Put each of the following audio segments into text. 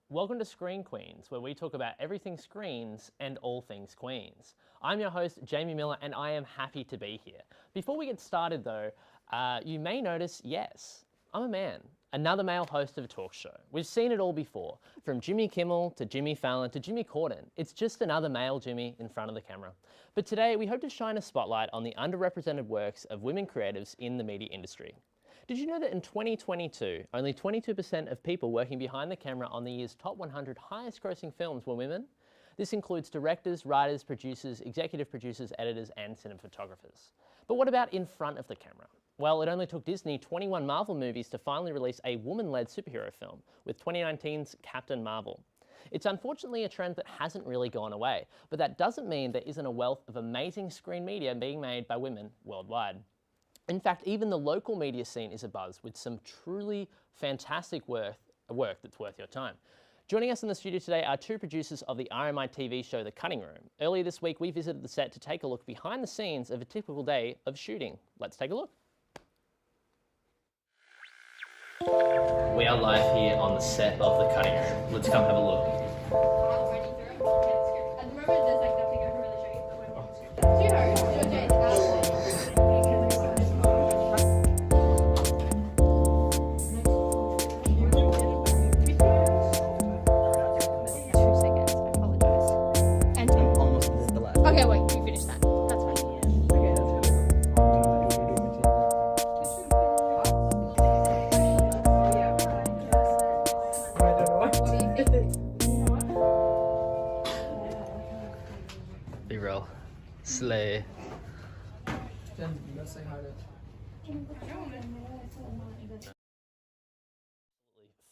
Welcome to Screen Queens, where we talk about everything screens and all things Queens. I'm your host, Jamie Miller, and I am happy to be here. Before we get started though, you may notice, yes, I'm a man, another male host of a talk show. We've seen it all before, from Jimmy Kimmel to Jimmy Fallon to Jimmy Corden. It's just another male Jimmy in front of the camera. But today we hope to shine a spotlight on the underrepresented works of women creatives in the media industry. Did you know that in 2022, only 22% of people working behind the camera on the year's top 100 highest grossing films were women? This includes directors, writers, producers, executive producers, editors, and cinematographers. But what about in front of the camera? Well, it only took Disney 21 Marvel movies to finally release a woman-led superhero film with 2019's Captain Marvel. It's unfortunately a trend that hasn't really gone away, but that doesn't mean there isn't a wealth of amazing screen media being made by women worldwide. In fact, even the local media scene is abuzz with some truly fantastic work that's worth your time. Joining us in the studio today are two producers of the RMIT TV show The Cutting Room. Earlier this week, we visited the set to take a look behind the scenes of a typical day of shooting. Let's take a look. We are live here on the set of The Cutting Room. Let's come have a look. B-roll. Slay.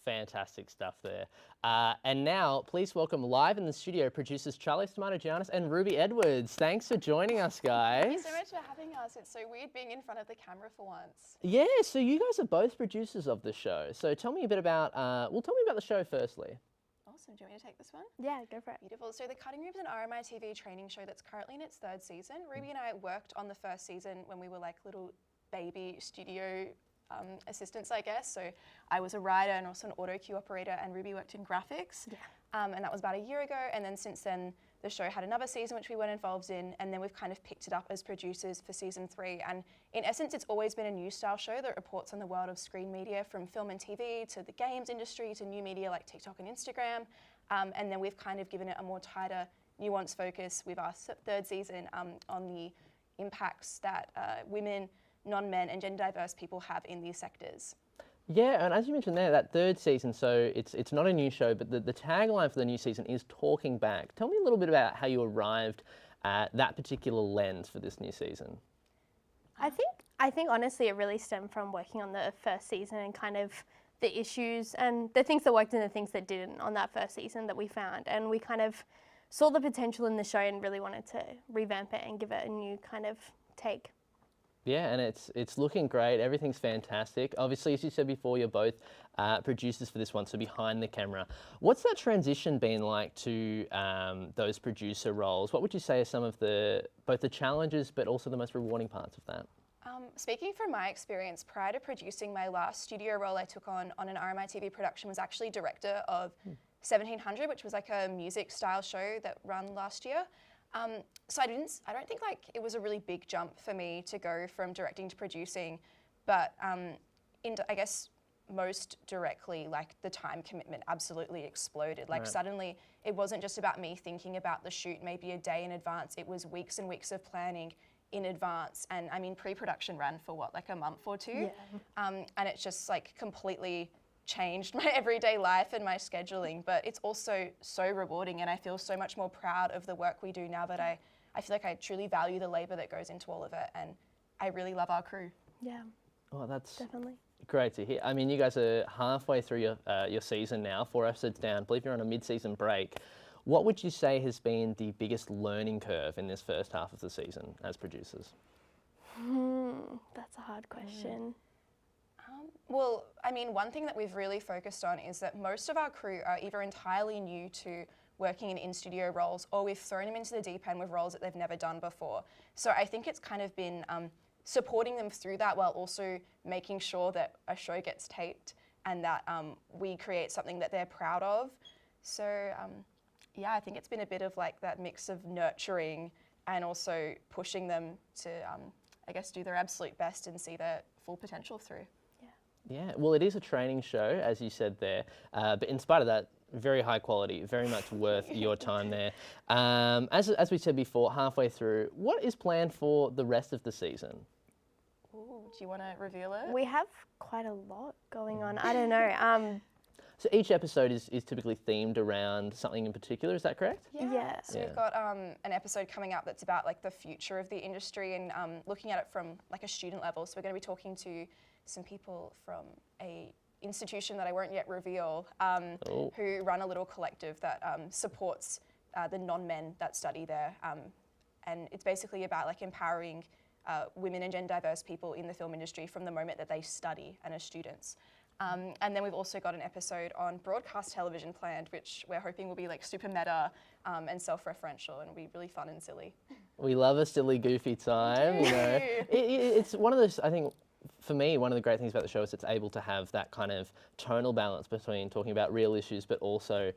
Fantastic stuff there. And now, please welcome live in the studio producers Charlie Stamatogiannis and Ruby Edwards. Thanks for joining us, guys. Thank you so much for having us. It's so weird being in front of the camera for once. Yeah, so you guys are both producers of the show. So tell me a bit about, tell me about the show firstly. Awesome. Do you want me to take this one? Yeah, go for it. Beautiful. So The Cutting Room is an RMIT TV training show that's currently in its third season. Ruby and I worked on the first season when we were like little baby studio assistants, I guess. So I was a writer and also an auto cue operator, and Ruby worked in graphics. Yeah. And that was about a year ago. And then since then, the show had another season which we weren't involved in, and then we've kind of picked it up as producers for season 3. And in essence, it's always been a news style show that reports on the world of screen media, from film and TV to the games industry to new media like TikTok and Instagram. And then we've kind of given it a more tighter, nuanced focus with our third season on the impacts that women, non-men and gender diverse people have in these sectors. Yeah, and as you mentioned there, that third season, so it's not a new show, but the tagline for the new season is Talking Back. Tell me a little bit about how you arrived at that particular lens for this new season. I think honestly it really stemmed from working on the first season and kind of the issues and the things that worked and the things that didn't on that first season that we found. And we kind of saw the potential in the show and really wanted to revamp it and give it a new kind of take. Yeah, and it's looking great. Everything's fantastic. Obviously, as you said before, you're both producers for this one, so behind the camera. What's that transition been like to those producer roles? What would you say are some of both the challenges but also the most rewarding parts of that? Speaking from my experience, prior to producing, my last studio role I took on an RMIT TV production was actually director of 1700, which was like a music style show that ran last year. So I don't think like it was a really big jump for me to go from directing to producing, but I guess most directly, like the time commitment absolutely exploded. Like suddenly it wasn't just about me thinking about the shoot maybe a day in advance, it was weeks and weeks of planning in advance. And I mean, pre-production ran for what, like a month or two? Yeah. And it's just like completely changed my everyday life and my scheduling, but it's also so rewarding, and I feel so much more proud of the work we do now that I feel like I truly value the labor that goes into all of it, and I really love our crew. Yeah. Oh, that's definitely great to hear. I mean, you guys are halfway through your season now, 4 episodes down. I believe you're on a mid-season break. What would you say has been the biggest learning curve in this first half of the season as producers? That's a hard question. Well, I mean, one thing that we've really focused on is that most of our crew are either entirely new to working in in-studio roles, or we've thrown them into the deep end with roles that they've never done before. So I think it's kind of been supporting them through that while also making sure that a show gets taped and that we create something that they're proud of. So yeah, I think it's been a bit of like that mix of nurturing and also pushing them to, I guess, do their absolute best and see their full potential through. Yeah, well, it is a training show, as you said there, but in spite of that, very high quality, very much worth your time there. As we said before, halfway through, what is planned for the rest of the season? Ooh, do you want to reveal it? We have quite a lot going on. I don't know. So each episode is typically themed around something in particular, is that correct? Yeah. So we've got an episode coming up that's about like the future of the industry and looking at it from like a student level. So we're going to be talking to some people from a institution that I won't yet reveal, who run a little collective that supports the non-men that study there. And it's basically about like empowering women and gender diverse people in the film industry from the moment that they study and as students. And then we've also got an episode on broadcast television planned, which we're hoping will be like super meta and self-referential and will be really fun and silly. We love a silly, goofy time, you know. It's one of those, I think, for me, one of the great things about the show is it's able to have that kind of tonal balance between talking about real issues but also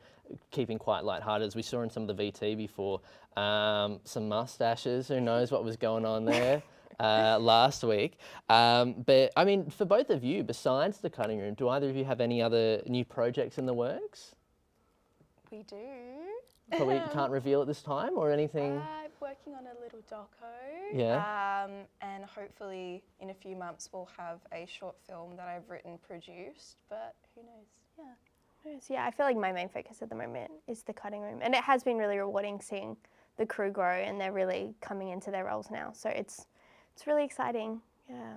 keeping quite lighthearted. As we saw in some of the VT before, some mustaches, who knows what was going on there last week. But I mean, for both of you, besides the cutting room, do either of you have any other new projects in the works? We do. Probably can't reveal at this time or anything? I'm working on a little doco. Yeah. And hopefully in a few months we'll have a short film that I've written, produced, but who knows? Yeah. Yeah, I feel like my main focus at the moment is the cutting room, and it has been really rewarding seeing the crew grow and they're really coming into their roles now. So it's really exciting. Yeah.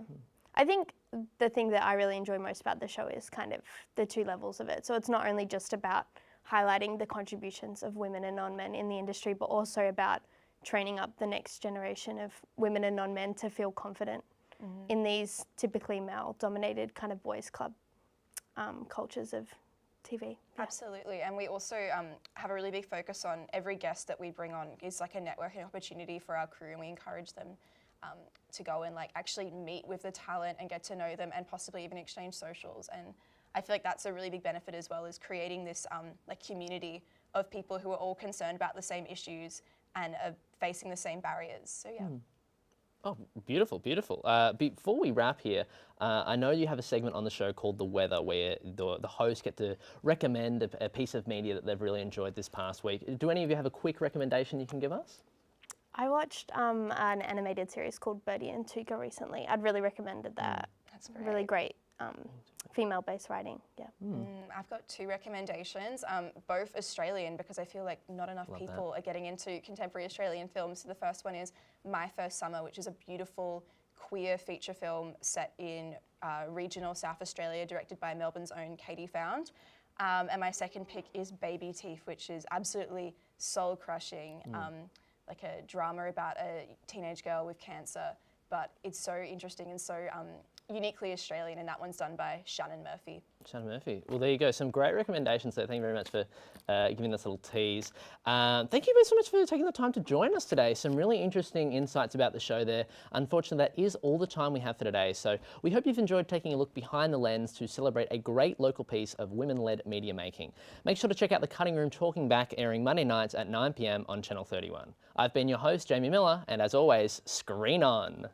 I think the thing that I really enjoy most about the show is kind of the two levels of it. So it's not only just about highlighting the contributions of women and non-men in the industry, but also about training up the next generation of women and non-men to feel confident in these typically male-dominated kind of boys' club cultures of TV. Yeah. Absolutely, and we also have a really big focus on every guest that we bring on is like a networking opportunity for our crew, and we encourage them to go and like actually meet with the talent and get to know them and possibly even exchange socials. And I feel like that's a really big benefit as well, is creating this like community of people who are all concerned about the same issues and are facing the same barriers. So yeah. Oh, beautiful, beautiful. Before we wrap here, I know you have a segment on the show called The Weather, where the hosts get to recommend a piece of media that they've really enjoyed this past week. Do any of you have a quick recommendation you can give us? I watched an animated series called Birdie and Tute recently. I'd really recommended that. That's great. Really great female-based writing. Yeah. I've got two recommendations, both Australian, because I feel like not enough people are getting into contemporary Australian films. So the first one is My First Summer, which is a beautiful queer feature film set in regional South Australia, directed by Melbourne's own Katie Found. And my second pick is Baby Teeth, which is absolutely soul-crushing, like a drama about a teenage girl with cancer, but it's so interesting and so uniquely Australian, and that one's done by Shannon Murphy. Shannon Murphy. Well, there you go. Some great recommendations there. Thank you very much for giving us a little tease. Thank you so much for taking the time to join us today. Some really interesting insights about the show there. Unfortunately, that is all the time we have for today. So we hope you've enjoyed taking a look behind the lens to celebrate a great local piece of women-led media making. Make sure to check out The Cutting Room Talking Back, airing Monday nights at 9 p.m. on Channel 31. I've been your host, Jamie Miller, and as always, screen on.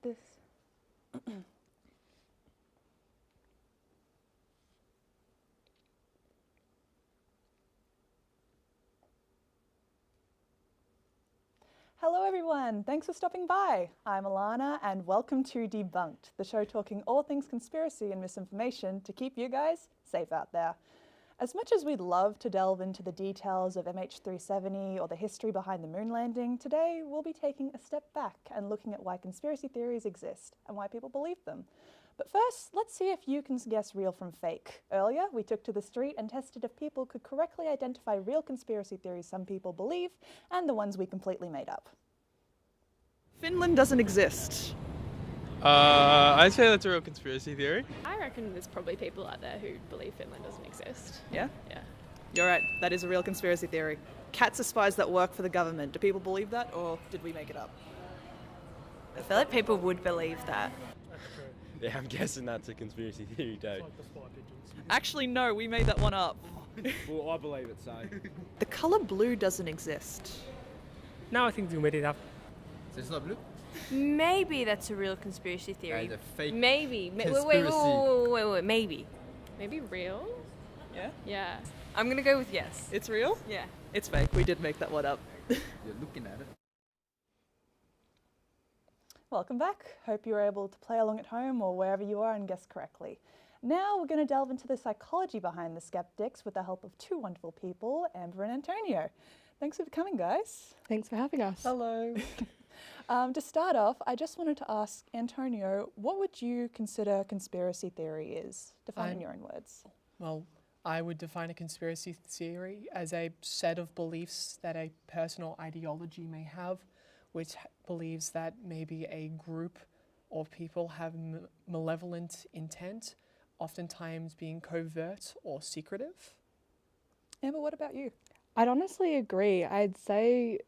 this. Hello everyone, thanks for stopping by. I'm Alana and welcome to Debunked, the show talking all things conspiracy and misinformation to keep you guys safe out there. As much as we'd love to delve into the details of MH370 or the history behind the moon landing, today we'll be taking a step back and looking at why conspiracy theories exist and why people believe them. But first, let's see if you can guess real from fake. Earlier, we took to the street and tested if people could correctly identify real conspiracy theories some people believe and the ones we completely made up. Finland doesn't exist. I'd say that's a real conspiracy theory. I reckon there's probably people out there who believe Finland doesn't exist. Yeah? Yeah. You're right, that is a real conspiracy theory. Cats are spies that work for the government. Do people believe that, or did we make it up? I feel like people would believe that. Yeah, I'm guessing that's a conspiracy theory, too. Actually, no, we made that one up. Well, I believe it, so. The colour blue doesn't exist. No, I think we made it up. So it's not blue? Maybe that's a real conspiracy theory. It's a fake Maybe. conspiracy. Wait, maybe. Maybe real? Yeah? Yeah. I'm gonna go with yes. It's real? Yeah. It's fake, we did make that one up. You're looking at it. Welcome back. Hope you were able to play along at home or wherever you are and guess correctly. Now we're going to delve into the psychology behind the skeptics with the help of two wonderful people, Amber and Antonio. Thanks for coming, guys. Thanks for having us. Hello. To start off, I just wanted to ask Antonio, what would you consider conspiracy theory is? Define in your own words. Well, I would define a conspiracy theory as a set of beliefs that a person or ideology may have, which believes that maybe a group of people have malevolent intent, oftentimes being covert or secretive. Amber, what about you? I'd honestly agree. I'd say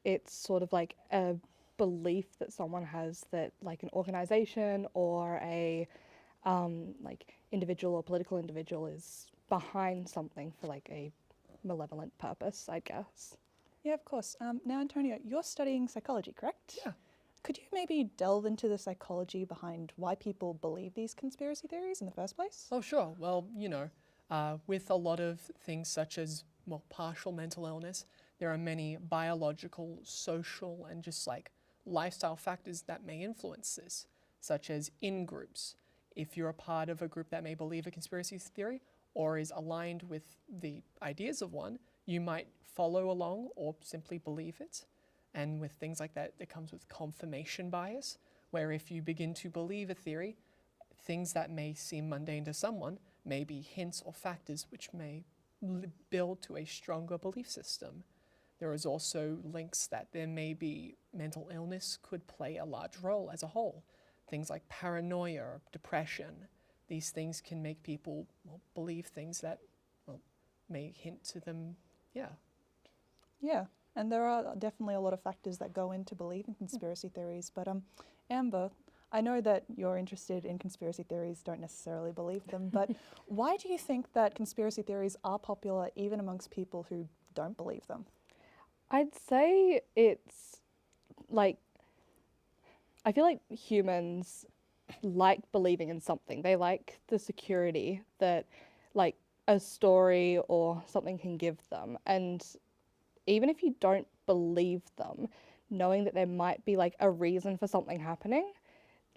it's sort of like a belief that someone has that like an organization or a like individual or political individual is behind something for like a malevolent purpose, I guess. Yeah, of course. Now, Antonio, you're studying psychology, correct? Yeah. Could you maybe delve into the psychology behind why people believe these conspiracy theories in the first place? Oh, sure. Well, you know, with a lot of things such as, well, partial mental illness, there are many biological, social, and just like lifestyle factors that may influence this, such as in-groups. If you're a part of a group that may believe a conspiracy theory or is aligned with the ideas of one, you might follow along or simply believe it. And with things like that, it comes with confirmation bias, where if you begin to believe a theory, things that may seem mundane to someone may be hints or factors which may build to a stronger belief system. There is also links that there may be mental illness could play a large role as a whole. Things like paranoia, depression, these things can make people believe things that may hint to them, yeah. Yeah, and there are definitely a lot of factors that go into believing conspiracy theories, but Amber, I know that you're interested in conspiracy theories, don't necessarily believe them, but why do you think that conspiracy theories are popular even amongst people who don't believe them? I'd say it's like, I feel like humans like believing in something. They like the security that like a story or something can give them. And even if you don't believe them, knowing that there might be like a reason for something happening,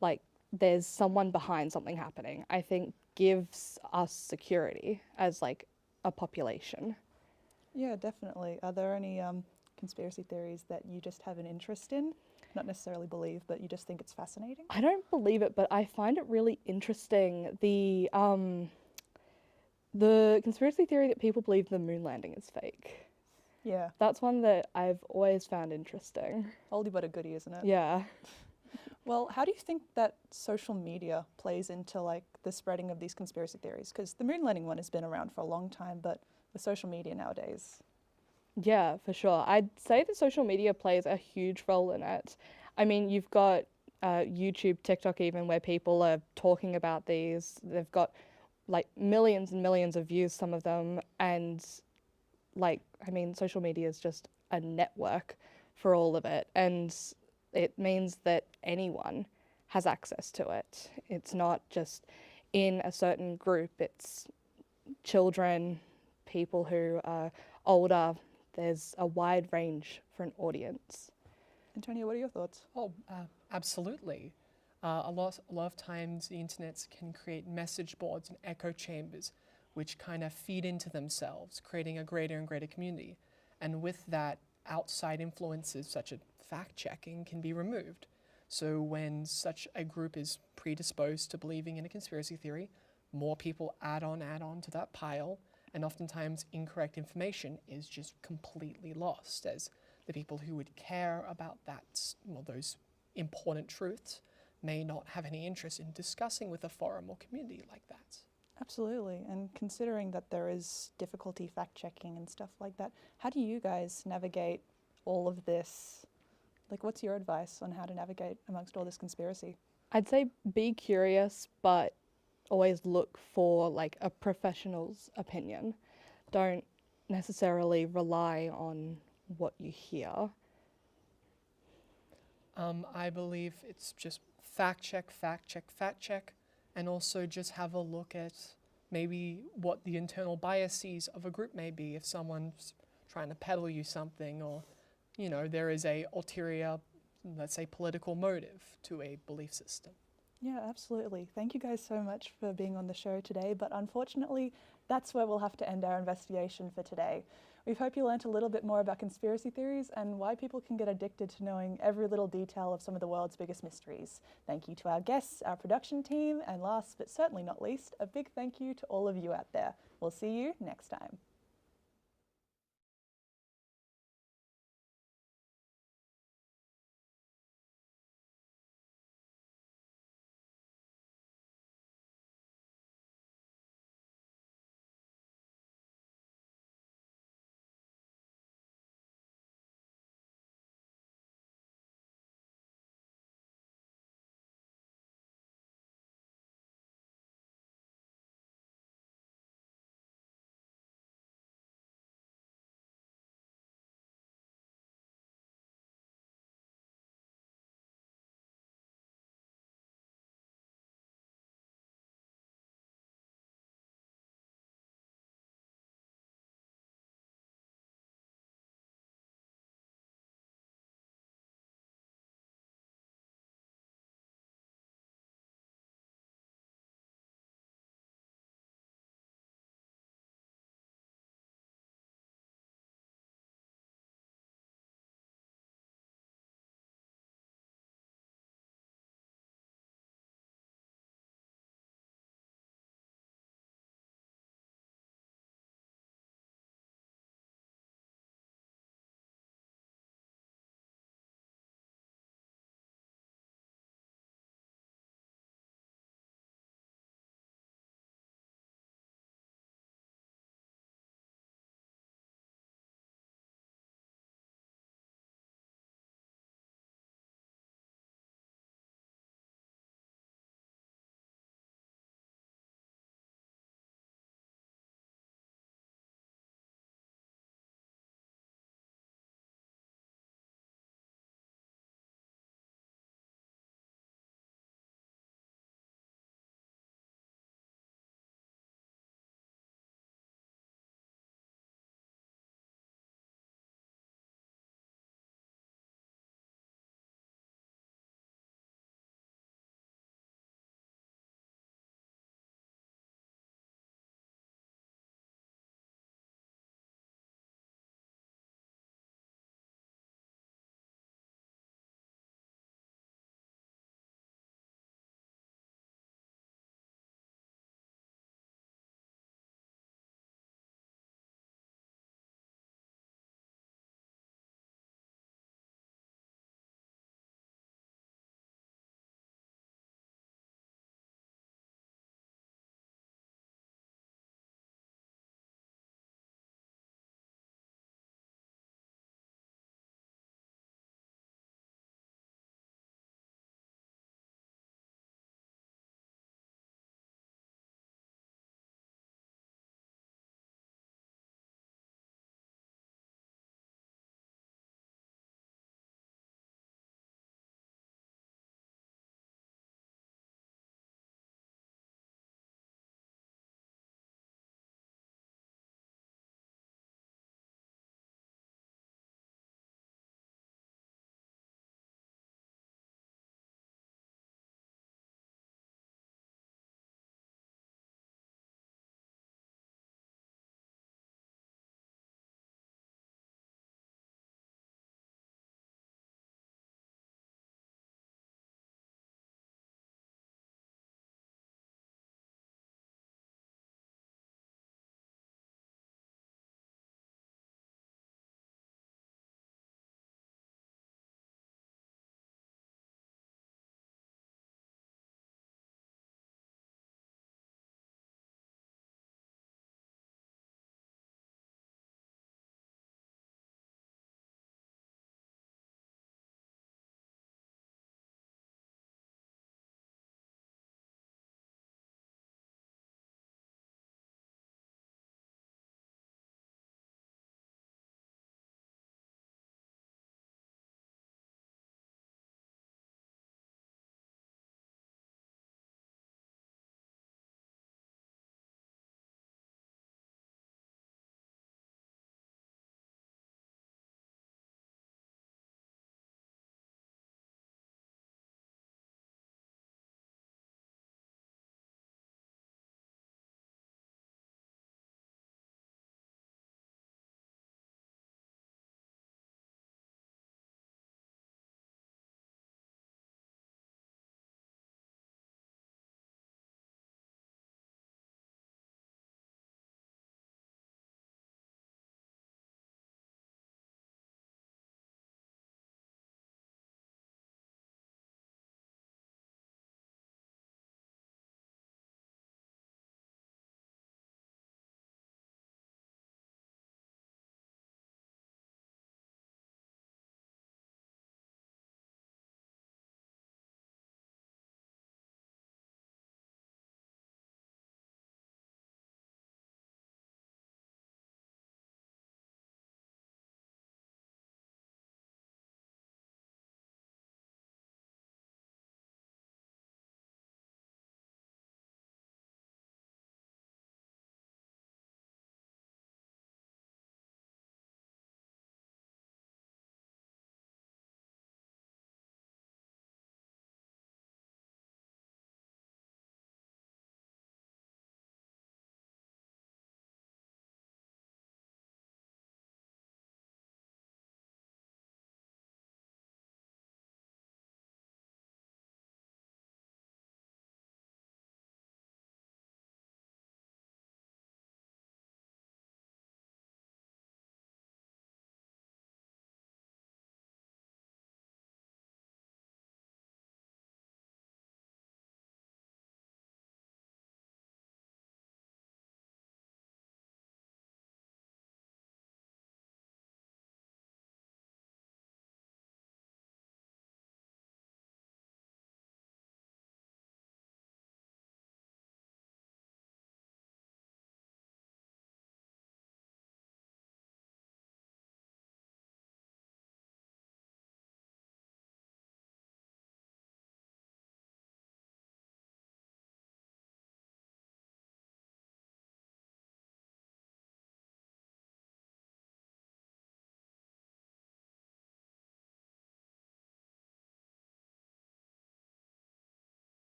like there's someone behind something happening, I think gives us security as like a population. Yeah, definitely. Are there any conspiracy theories that you just have an interest in? Not necessarily believe, but you just think it's fascinating? I don't believe it, but I find it really interesting. The conspiracy theory that people believe the moon landing is fake. Yeah. That's one that I've always found interesting. Oldie but a goodie, isn't it? Yeah. Well, how do you think that social media plays into like the spreading of these conspiracy theories? Because the moon landing one has been around for a long time, but with social media nowadays. Yeah, for sure. I'd say that social media plays a huge role in it. I mean, you've got YouTube, TikTok even, where people are talking about these. They've got like millions and millions of views, some of them, and like, I mean, social media is just a network for all of it, and it means that anyone has access to it. It's not just in a certain group, it's children, people who are older. There's a wide range for an audience. Antonio, what are your thoughts? Oh, absolutely. A lot of times the internet can create message boards and echo chambers which kind of feed into themselves, creating a greater and greater community. And with that, outside influences such as fact-checking can be removed. So when such a group is predisposed to believing in a conspiracy theory, more people add on to that pile, and oftentimes incorrect information is just completely lost, as the people who would care about that, well, those important truths may not have any interest in discussing with a forum or community like that. Absolutely, and considering that there is difficulty fact-checking and stuff like that, how do you guys navigate all of this? Like, what's your advice on how to navigate amongst all this conspiracy? I'd say be curious, but always look for like a professional's opinion. Don't necessarily rely on what you hear. I believe it's just fact check, and also just have a look at maybe what the internal biases of a group may be. If someone's trying to peddle you something, or, you know, there is a ulterior, let's say, political motive to a belief system. Yeah, absolutely. Thank you guys so much for being on the show today, but unfortunately, that's where we'll have to end our investigation for today. We hope you learnt a little bit more about conspiracy theories and why people can get addicted to knowing every little detail of some of the world's biggest mysteries. Thank you to our guests, our production team, and last but certainly not least, a big thank you to all of you out there. We'll see you next time.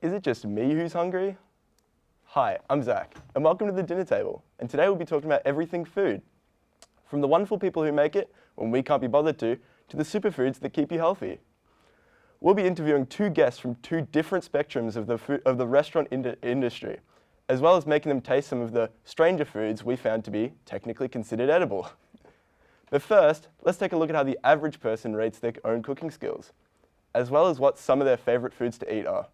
Is it just me who's hungry? Hi, I'm Zach, and welcome to the dinner table. And today we'll be talking about everything food. From the wonderful people who make it when we can't be bothered to the superfoods that keep you healthy. We'll be interviewing two guests from two different spectrums of the restaurant industry, as well as making them taste some of the stranger foods we found to be technically considered edible. But first, let's take a look at how the average person rates their own cooking skills, as well as what some of their favourite foods to eat are.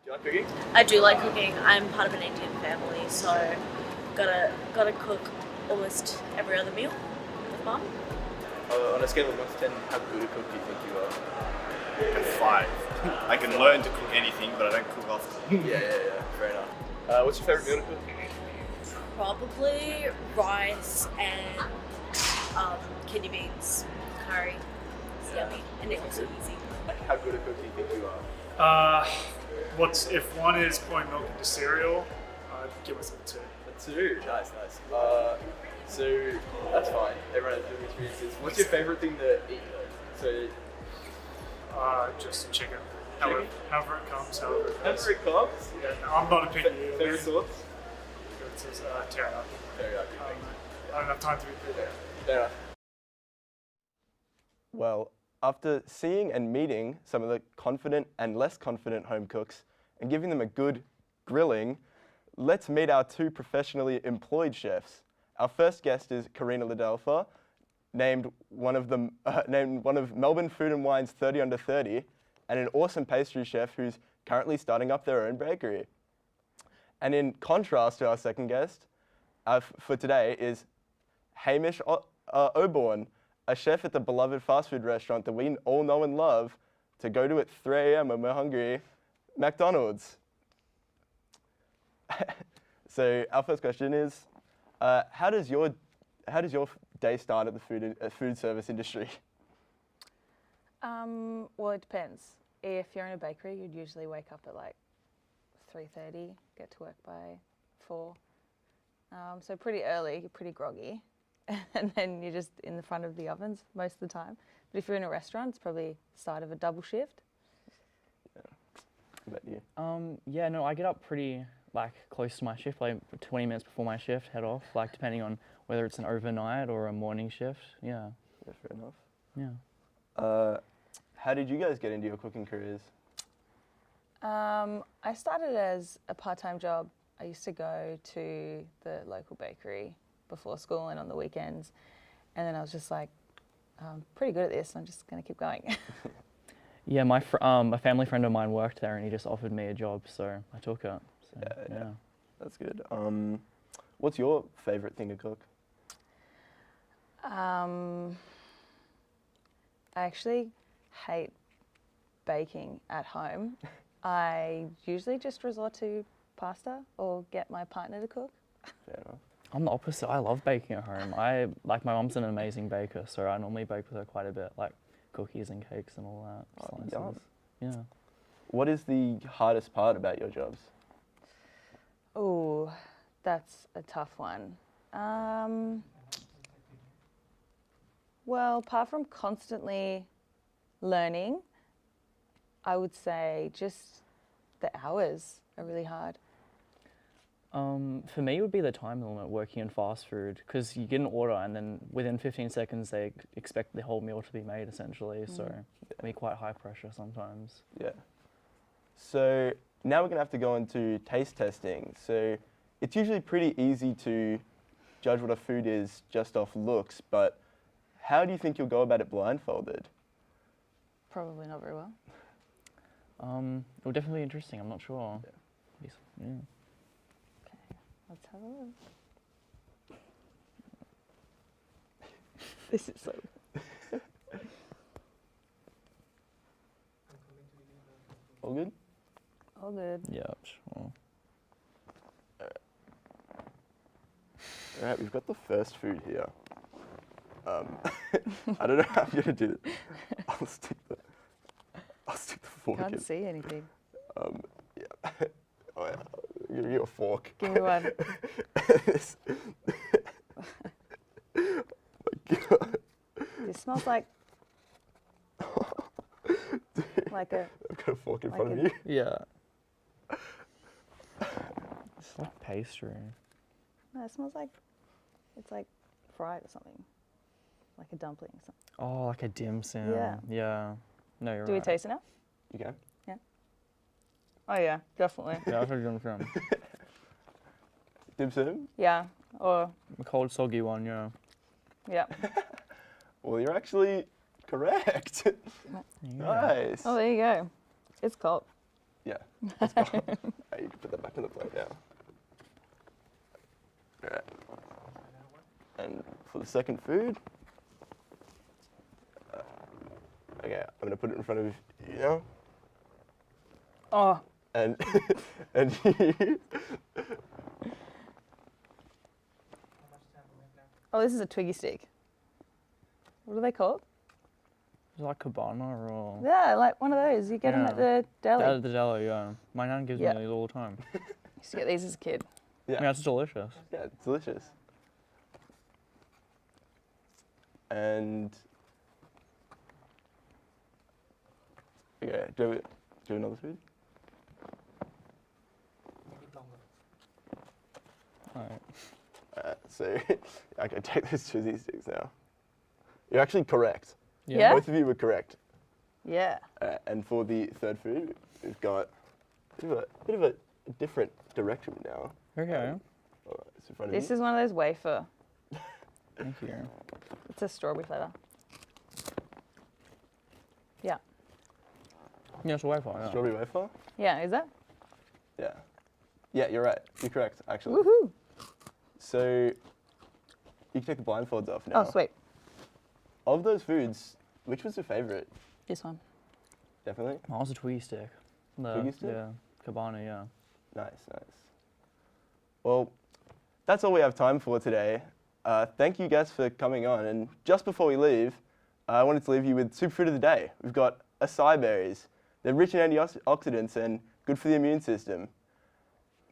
Do you like cooking? I do like cooking. I'm part of an Indian family, so gotta cook almost every other meal with mum. On a scale of 1 to 10, how good a cook do you think you are? A 5. I can learn to cook anything, but I don't cook often. Yeah, fair enough. What's your favourite meal to cook? Probably rice and kidney beans curry. It's yummy and it's also easy. How good a cook do you think you are? If one is pouring milk into cereal, I'd give myself a 2. A 2? Nice. So that's fine. Everyone has different experiences. What's your favourite thing to eat though? Just chicken. However it comes, however it goes. However it comes? Yeah, no, I'm not a picky eater. Favourite sauce? It's teriyaki. I don't have time to be picky. Fair enough. Well, after seeing and meeting some of the confident and less confident home cooks and giving them a good grilling, let's meet our two professionally employed chefs. Our first guest is Karina Ladelfa, named one of Melbourne Food and Wine's 30 Under 30, and an awesome pastry chef who's currently starting up their own bakery. And in contrast to our second guest for today is Hamish Oborn, a chef at the beloved fast food restaurant that we all know and love to go to at 3 a.m. when we're hungry, McDonald's. So our first question is, how does your day start at the food service industry? Well, it depends. If you're in a bakery, you'd usually wake up at like 3:30, get to work by 4. So pretty early, you're pretty groggy. And then you're just in the front of the ovens most of the time. But if you're in a restaurant, it's probably the start of a double shift. Yeah. What about you? Yeah, no, I get up pretty close to my shift, like 20 minutes before my shift, head off, depending on whether it's an overnight or a morning shift. Yeah. Yeah, fair enough. Yeah. How did you guys get into your cooking careers? I started as a part-time job. I used to go to the local bakery before school and on the weekends, and then I was just like, I'm pretty good at this, I'm just going to keep going. Yeah, a family friend of mine worked there and he just offered me a job, so I took it. So, yeah. That's good. What's your favourite thing to cook? I actually hate baking at home. I usually just resort to pasta or get my partner to cook. Fair enough. I'm the opposite. I love baking at home. My mum's an amazing baker, so I normally bake with her quite a bit, like cookies and cakes and all that. Oh, slices. yum. Yeah. What is the hardest part about your jobs? Oh, that's a tough one. Well, apart from constantly learning, I would say just the hours are really hard. For me, it would be the time limit working in fast food, because you get an order and then within 15 seconds they expect the whole meal to be made essentially, so it can be quite high pressure sometimes. Yeah. So now we're going to have to go into taste testing. So it's usually pretty easy to judge what a food is just off looks, but how do you think you'll go about it blindfolded? Probably not very well. It will definitely be interesting, I'm not sure. Yeah. Let's have a look. This is so... All good? All good. Yeah, sure. Alright, we've got the first food here. I don't know how I'm going to do it. I'll stick the fork in. Can't see anything. Yeah. Oh yeah, I'll give you a fork. Give me one. Oh my God. This smells like... Like a. I've got a fork in Like front of a- you. Yeah. It's like pastry. No, it smells like. It's like fried or something. Like a dumpling or something. Oh, like a dim sum. Yeah. Yeah. No, you're Do we right. taste it now? You can. Yeah. Oh yeah, definitely. Yeah, that's a dim sum. Dim sum? Yeah. Or. A cold, soggy one, yeah. Yeah. Well, you're actually correct. Nice. Oh, there you go. It's cold. Yeah. Let's go. You can put that back in the plate now. All right. And for the second food, okay, I'm gonna put it in front of you now. Oh. And and you. Oh, this is a Twiggy stick. What are they called? Is it like cabana or? Yeah, like one of those. You get them at the deli. At the deli, yeah. My nan gives Yeah. me these all the time. Used to get these as a kid. Yeah. Yeah, it's delicious. Yeah, it's delicious. And okay, do you have another food? Alright. So okay, take those cheesy sticks now. You're actually correct. Yeah? Both of you were correct. Yeah. And for the third food, we've got a bit of a different direction now. Okay. It's in front of This you. is one of those wafer. Thank you. It's a strawberry flavour. Yeah. Yeah, it's a wafer, yeah. Strawberry wafer? Yeah, is that? Yeah. Yeah, you're right. You're correct, actually. Woohoo! So you can take the blindfolds off now. Oh, sweet. Of those foods, which was your favourite? This one. Definitely? Mine was a Twiggy stick. Twiggy stick? Yeah, cabana, yeah. Nice, nice. Well, that's all we have time for today. Thank you guys for coming on. And just before we leave, I wanted to leave you with superfood of the day. We've got acai berries. They're rich in antioxidants and good for the immune system.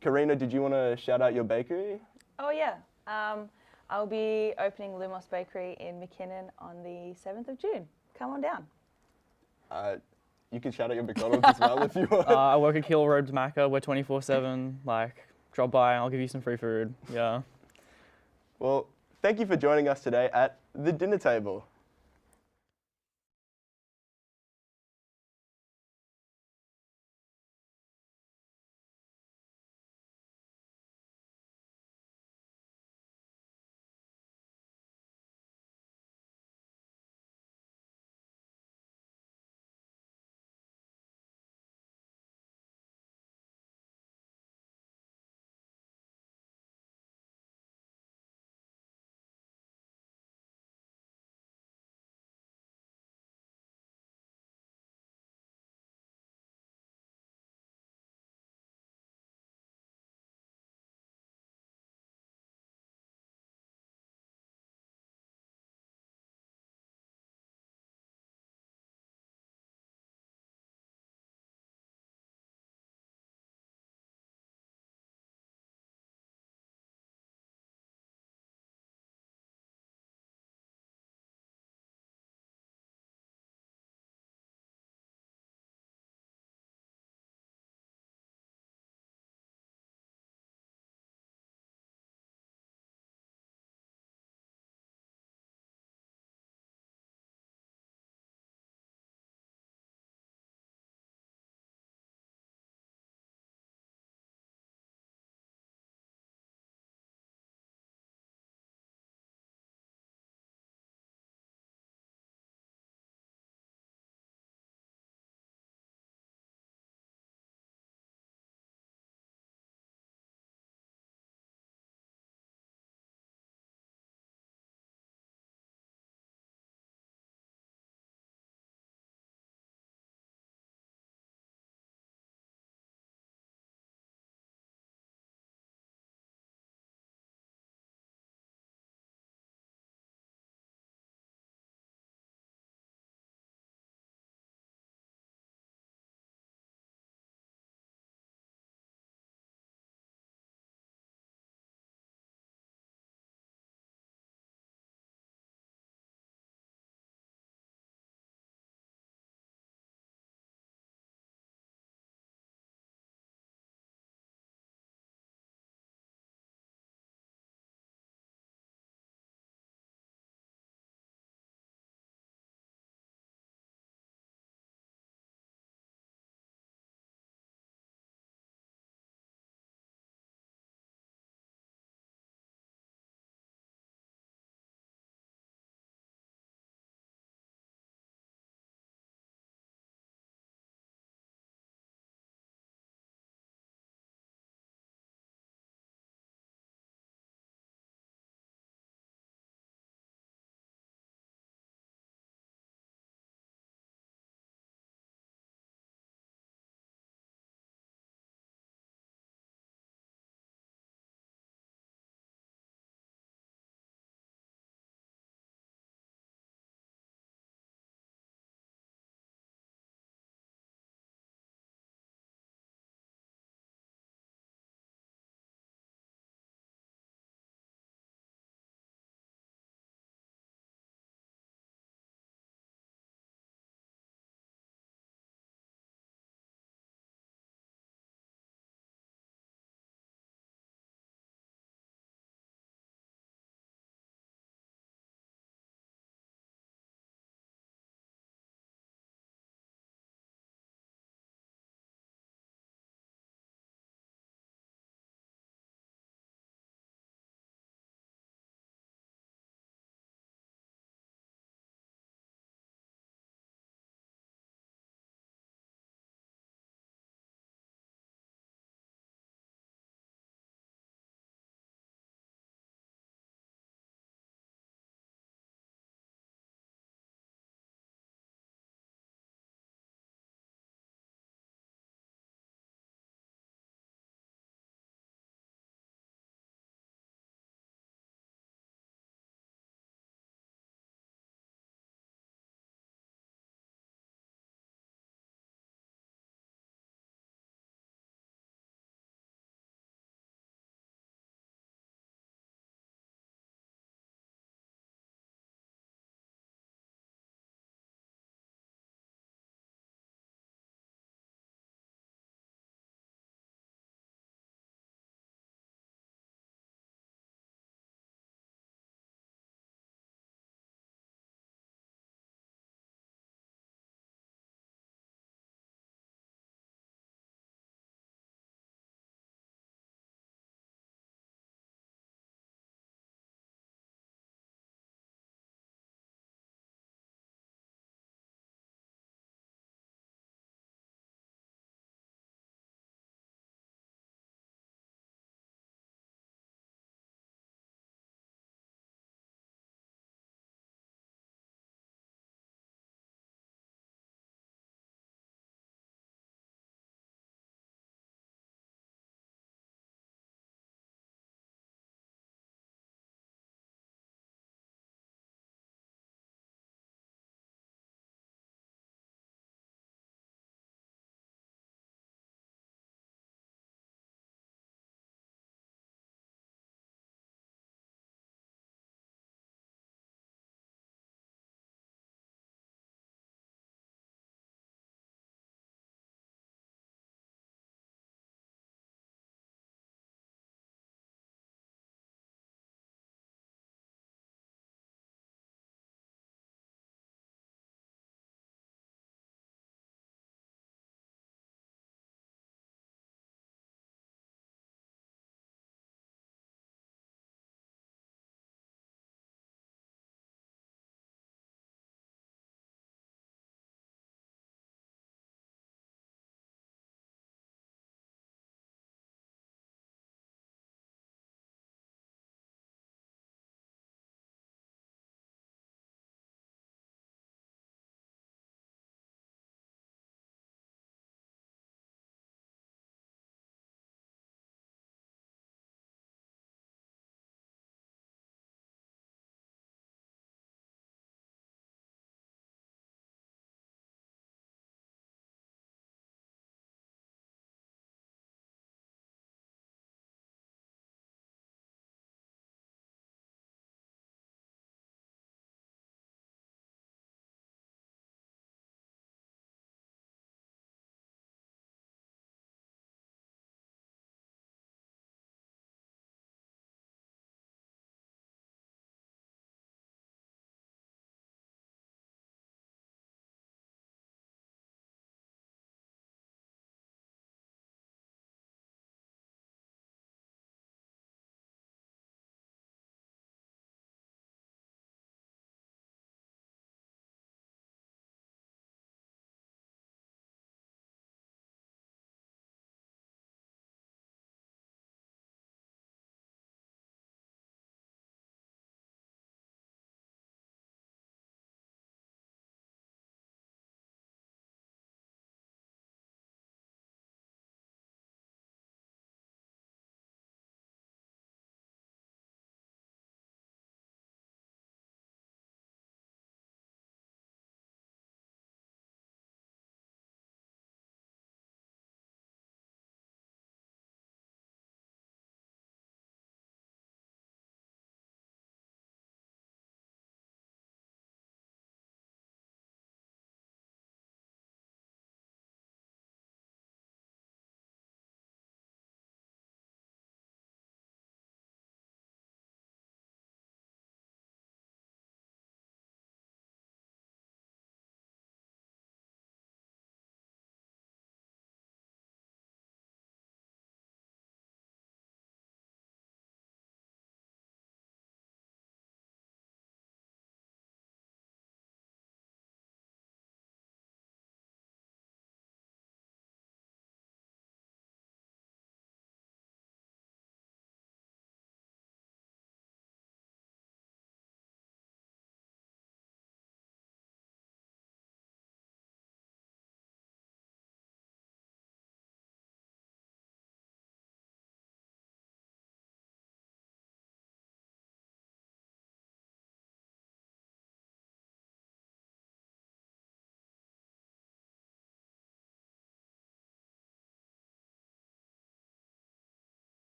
Karina, did you want to shout out your bakery? Oh, yeah. I'll be opening Lumos Bakery in McKinnon on the 7th of June. Come on down. You can shout out your McDonald's as well if you want. I work at Kill Road Macca. We're 24/7. Like, drop by. I'll give you some free food. Yeah. Well, thank you for joining us today at the dinner table.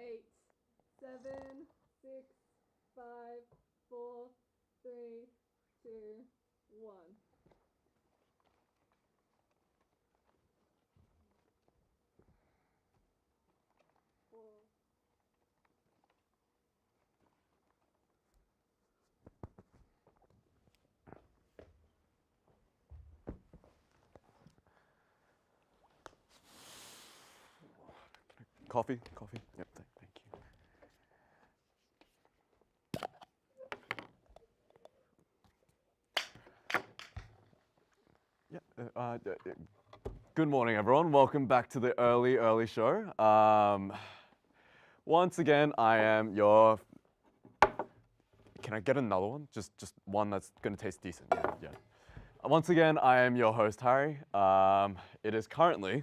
8, 7, 6, 5, 4, 3, 2, 1. Coffee? Yep, thank you. Yeah, good morning, everyone. Welcome back to the early show. Once again, I am your... Can I get another one? Just one that's going to taste decent. Yeah. Once again, I am your host, Harry. It is currently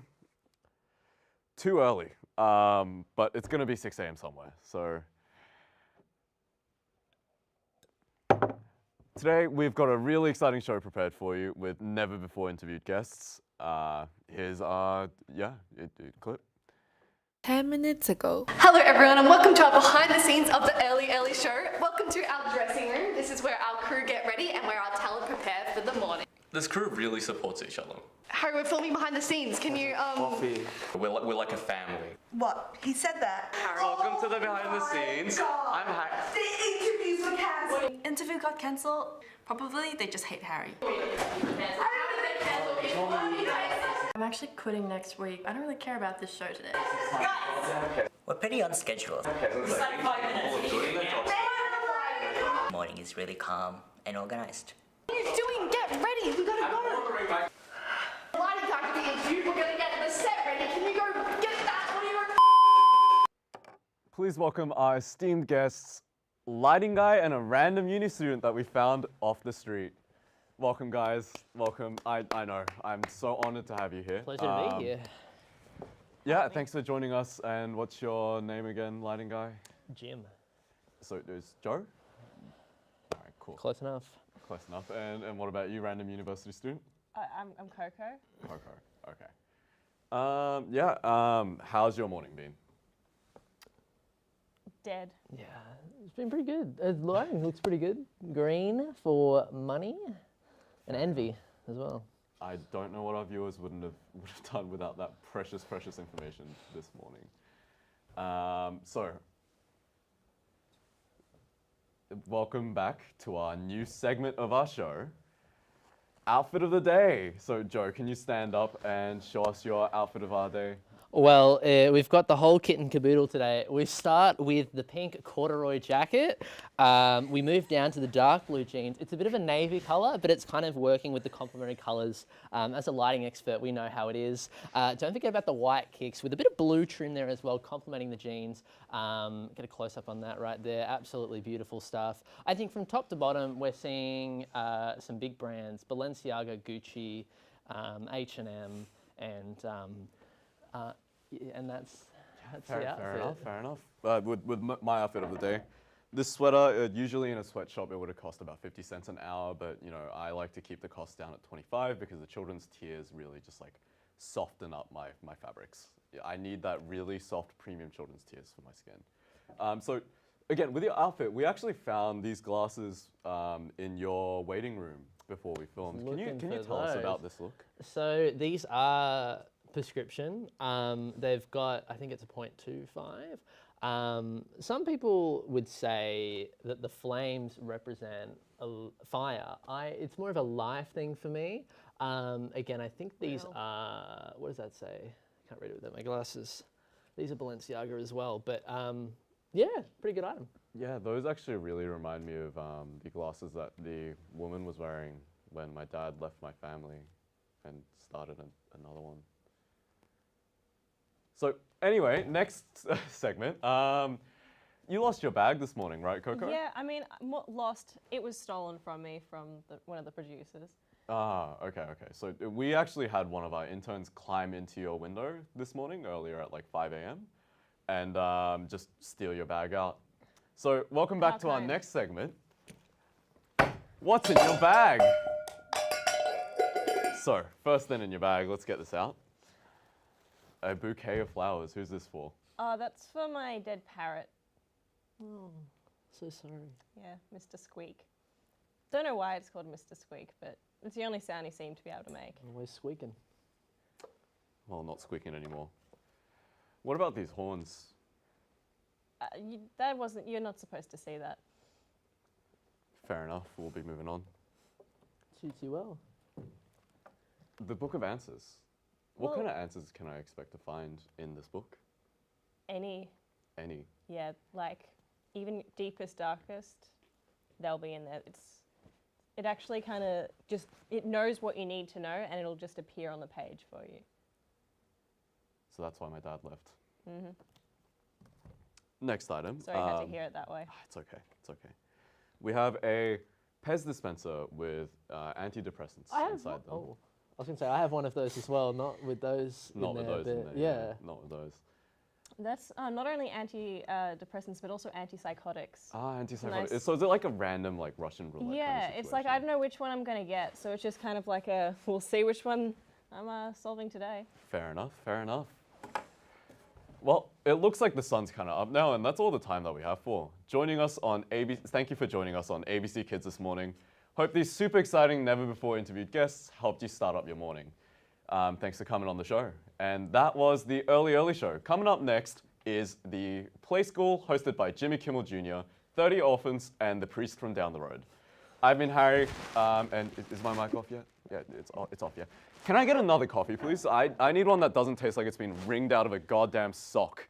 too early, but it's going to be 6 a.m. somewhere. So today we've got a really exciting show prepared for you with never before interviewed guests. Here's our clip. 10 minutes ago. Hello everyone and welcome to our behind the scenes of the early show. Welcome to our dressing room. This is where our crew get ready and where our talent prepare for the morning. This crew really supports each other. Harry, we're filming behind the scenes. Can you Coffee. We're like a family. What? He said that. Welcome to the behind the scenes. I'm Harry. The interviews were cancelled. Interview got cancelled. Probably they just hate Harry. I'm actually quitting next week. I don't really care about this show today. We're pretty on schedule. It's like 5 minutes. Morning is really calm and organized. What are you doing? Get ready. We gotta go. Lighting guy to be interviewed. We're gonna get the set ready. Can you go get that? What are you? Please welcome our esteemed guests, lighting guy and a random uni student that we found off the street. Welcome, guys. Welcome. I know. I'm so honored to have you here. Pleasure to be here. Yeah, thanks for joining us. And what's your name again, lighting guy? Jim. So there's Joe? All right, cool. Close enough. Close enough. And what about you, random university student? I'm Coco. Coco, okay. How's your morning been? Dead. Yeah, it's been pretty good. The lighting looks pretty good. Green for money and envy as well. I don't know what our viewers would have done without that precious information this morning. So, welcome back to our new segment of our show, Outfit of the Day. So, Joe, can you stand up and show us your outfit of our day? Well, we've got the whole kit and caboodle today. We start with the pink corduroy jacket. We move down to the dark blue jeans. It's a bit of a navy color, but it's kind of working with the complementary colors. As a lighting expert, we know how it is. Don't forget about the white kicks with a bit of blue trim there as well, complementing the jeans. Get a close up on that right there. Absolutely beautiful stuff. I think from top to bottom, we're seeing some big brands, Balenciaga, Gucci, H&M, and that's the outfit. Fair enough. With my outfit of the day, this sweater, usually in a sweatshop, it would have cost about 50 cents an hour, but I like to keep the cost down at 25 because the children's tiers really just like soften up my fabrics. Yeah, I need that really soft premium children's tiers for my skin. So again, with your outfit, we actually found these glasses in your waiting room before we filmed. Can you tell us about this look? So these are prescription. They've got, I think it's a 0.25. Some people would say that the flames represent a fire. It's more of a life thing for me. Again, I think these are, what does that say? Can't read it without my glasses. These are Balenciaga as well, but yeah, pretty good item. Yeah, those actually really remind me of the glasses that the woman was wearing when my dad left my family and started another one. So anyway, next segment. You lost your bag this morning, right, Coco? Yeah, I mean, lost. It was stolen from me from one of the producers. Ah, okay. So we actually had one of our interns climb into your window this morning, earlier at like 5 a.m. and just steal your bag out. So welcome back to our next segment. What's in your bag? So first thing in your bag, let's get this out. A bouquet of flowers. Who's this for? Oh, that's for my dead parrot. Oh, so sorry. Yeah, Mr. Squeak. Don't know why it's called Mr. Squeak, but it's the only sound he seemed to be able to make. Always squeaking. Well, not squeaking anymore. What about these horns? You're not supposed to see that. Fair enough, we'll be moving on. Suits you well. The Book of Answers. What Well- kind of answers can I expect to find in this book? Any, Any. yeah, like even deepest, darkest, they'll be in there. It actually kind of just, it knows what you need to know and it'll just appear on the page for you. So that's why my dad left. hmm Next item. Sorry I had to hear it that way. It's okay, it's okay. We have a Pez dispenser with antidepressants inside them. Oh, I was going to say, I have one of those as well, not with those Not in with there, those in but there, yeah. Not with those. That's not only antidepressants, but also antipsychotics. Ah, antipsychotic. Nice. So is it like a random like Russian roulette Yeah, kind of it's like I don't know which one I'm going to get, so it's just kind of like a, we'll see which one I'm solving today. Fair enough, fair enough. Well, it looks like the sun's kind of up now, and that's all the time that we have for. Joining us on ABC, thank you for joining us on ABC Kids this morning. Hope these super exciting, never before interviewed guests helped you start up your morning. Thanks for coming on the show. And that was the Early Show. Coming up next is the Play School hosted by Jimmy Kimmel Jr., 30 Orphans, and the Priest from Down the Road. I've been Harry, and is my mic off yet? Yeah, it's off, yeah. Can I get another coffee, please? I need one that doesn't taste like it's been wringed out of a goddamn sock.